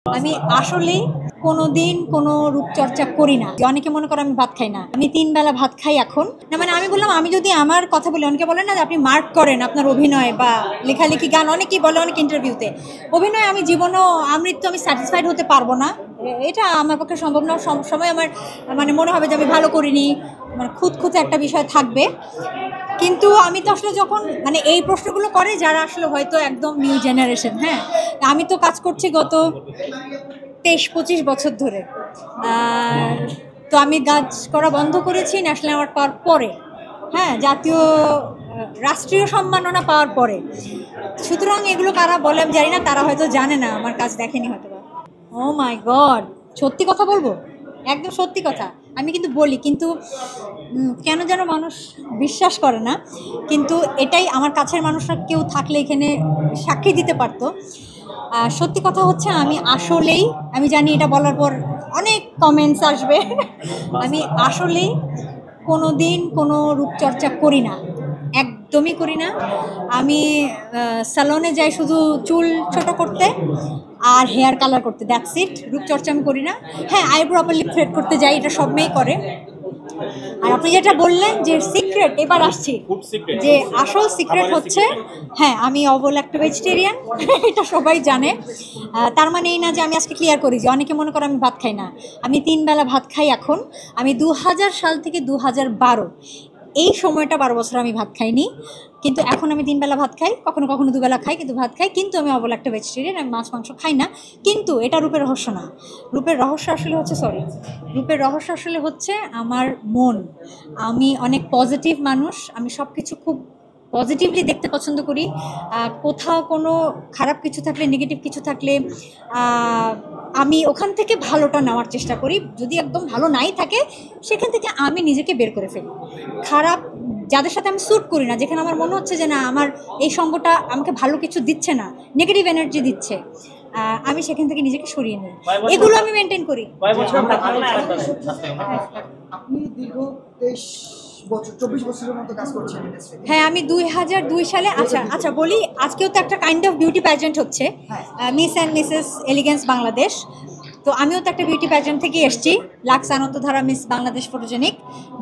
আমি আসলেই কোনোদিন কোনো রূপচর্চা করি না। অনেকে মনে করে আমি ভাত খাই না। আমি ৩ বেলা ভাত খাই এখন। না মানে আমি বললাম আমি যদি আমার কথা বলি, অনেকে বলে না যে আপনি মার্ক করেন আপনার অভিনয় বা লেখালেখি, গান, অনেকেই বলে অনেক ইন্টারভিউতে। অভিনয় আমি জীবনেও আমৃত্যু আমি স্যাটিসফাইড হতে পারবো না। এটা আমার পক্ষে সম্ভব না। সময় আমার মানে মনে হবে যে আমি ভালো করিনি, মানে খুঁতখুঁতে একটা বিষয় থাকবে। কিন্তু আমি তো আসলে যখন মানে এই প্রশ্নগুলো করে যারা আসলে হয়তো একদম নিউ জেনারেশন, হ্যাঁ, আমি তো কাজ করছি গত ২৩-২৫ বছর ধরে। আর তো আমি কাজ করা বন্ধ করেছি ন্যাশনাল অ্যাওয়ার্ড পাওয়ার পরে, হ্যাঁ, জাতীয় রাষ্ট্রীয় সম্মাননা পাওয়ার পরে। সুতরাং এগুলো কারা বলে আমি জানি না, তারা হয়তো জানে না, আমার কাজ দেখেনি হয়তো বা। ও মাই গড, সত্যি কথা বলবো, একদম সত্যি কথা। আমি কিন্তু বলি, কিন্তু কেন যেন মানুষ বিশ্বাস করে না। কিন্তু এটাই আমার কাছের মানুষরা কেউ থাকলে এখানে সাক্ষী দিতে পারতো। সত্যি কথা হচ্ছে আমি আসলেই, আমি জানি এটা বলার পর অনেক কমেন্টস আসবে, আমি আসলেই কোনো দিন কোনো রূপচর্চা করি না, একদমই করি না। আমি স্যালনে যাই শুধু চুল ছোট করতে আর হেয়ার কালার করতে, দ্যাটস ইট। রূপচর্চা আমি করি না। হ্যাঁ, আইব্রো আপার লিপ থ্রেড করতে যাই, এটা সব মেয়েই করে। আর আপনি যেটা বললেন যে সিক্রেট, এবার আসছি যে আসল সিক্রেট হচ্ছে, হ্যাঁ, আমি অবল একটা ভেজিটেরিয়ান, এটা সবাই জানে। তার মানে এই না যে আমি আজকে ক্লিয়ার করি যে অনেকে মনে করে আমি ভাত খাই না। আমি ৩ বেলা ভাত খাই এখন। আমি ২০০০ সাল থেকে ২০১২ এই সময়টা ১২ বছর আমি ভাত খাইনি। কিন্তু এখন আমি ৩ বেলা ভাত খাই, কখনো কখনো দুবেলা খাই, কিন্তু ভাত খাই। কিন্তু আমি অবল একটা ভেজিটেরিয়ান, আমি মাছ মাংস খাই না। কিন্তু এটা রূপের রহস্য না। রূপের রহস্য আসলে হচ্ছে, রূপের রহস্য আসলে হচ্ছে আমার মন। আমি অনেক পজিটিভ মানুষ, আমি সব কিছু খুব পজিটিভলি দেখতে পছন্দ করি। কোথাও কোনো খারাপ কিছু থাকলে, নেগেটিভ কিছু থাকলে আমি ওখান থেকে ভালোটা নেওয়ার চেষ্টা করি। যদি একদম ভালো নাই থাকে, সেখান থেকে আমি নিজেকে বের করে ফেলি। খারাপ যাদের সাথে আমি স্যুট করি না, যেখানে আমার মনে হচ্ছে যে না, আমার এই সঙ্গটা আমাকে ভালো কিছু দিচ্ছে না, নেগেটিভ এনার্জি দিচ্ছে, আমি সেখান থেকে নিজেকে সরিয়ে নিই। এগুলো আমি মেনটেন করি। আপনি দীর্ঘ ২৩ বছর ২৪ বছরের মতো কাজ করছেন ইন্ডাস্ট্রিতে। হ্যাঁ, আমি ২০০২ সালে, আচ্ছা বলি, আজকেও তো একটা কাইন্ড অফ বিউটি প্যাজেন্ট হচ্ছে, Miss and Mrs Elegance Bangladesh. তো আমিও তো একটা বিউটি প্যাজেন্ট থেকে এসেছি, Lux Anandadhara Miss Bangladesh photogenic,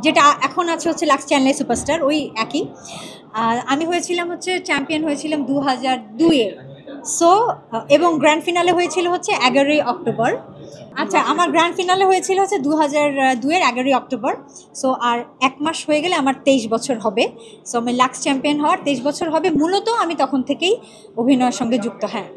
যেটা এখন আছে হচ্ছে লাক্স চ্যানেলে সুপারস্টার, ওই একই। আমি হয়েছিলাম হচ্ছে চ্যাম্পিয়ন হয়েছিলাম ২০০২-এ। সো এবং গ্র্যান্ড ফিনালে হয়েছিল হচ্ছে ১১ই অক্টোবর। আচ্ছা, আমার গ্র্যান্ড ফিনালে হয়েছিল হচ্ছে ২০০২-এর ১১ই অক্টোবর। সো আর ১ মাস হয়ে গেলে আমার ২৩ বছর হবে। সো আমি লাক্স চ্যাম্পিয়ন হওয়ার ২৩ বছর হবে। মূলত আমি তখন থেকেই অভিনয়ের সঙ্গে যুক্ত। হ্যাঁ।